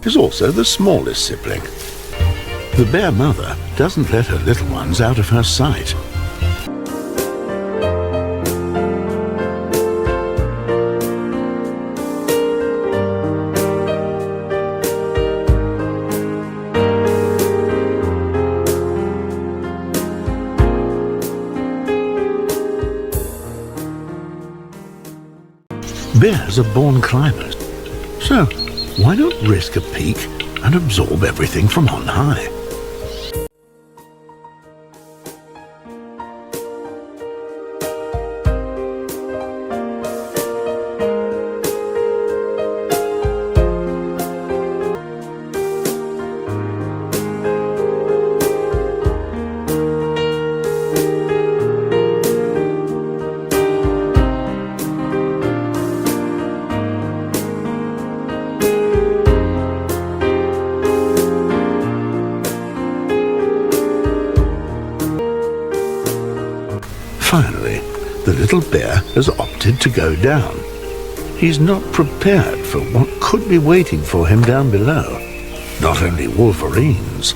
Is also the smallest sibling. The bear mother doesn't let her little ones out of her sight. Bears are born climbers, so why not risk a peek and absorb everything from on high? Finally, the little bear has opted to go down. He's not prepared for what could be waiting for him down below. Not only wolverines,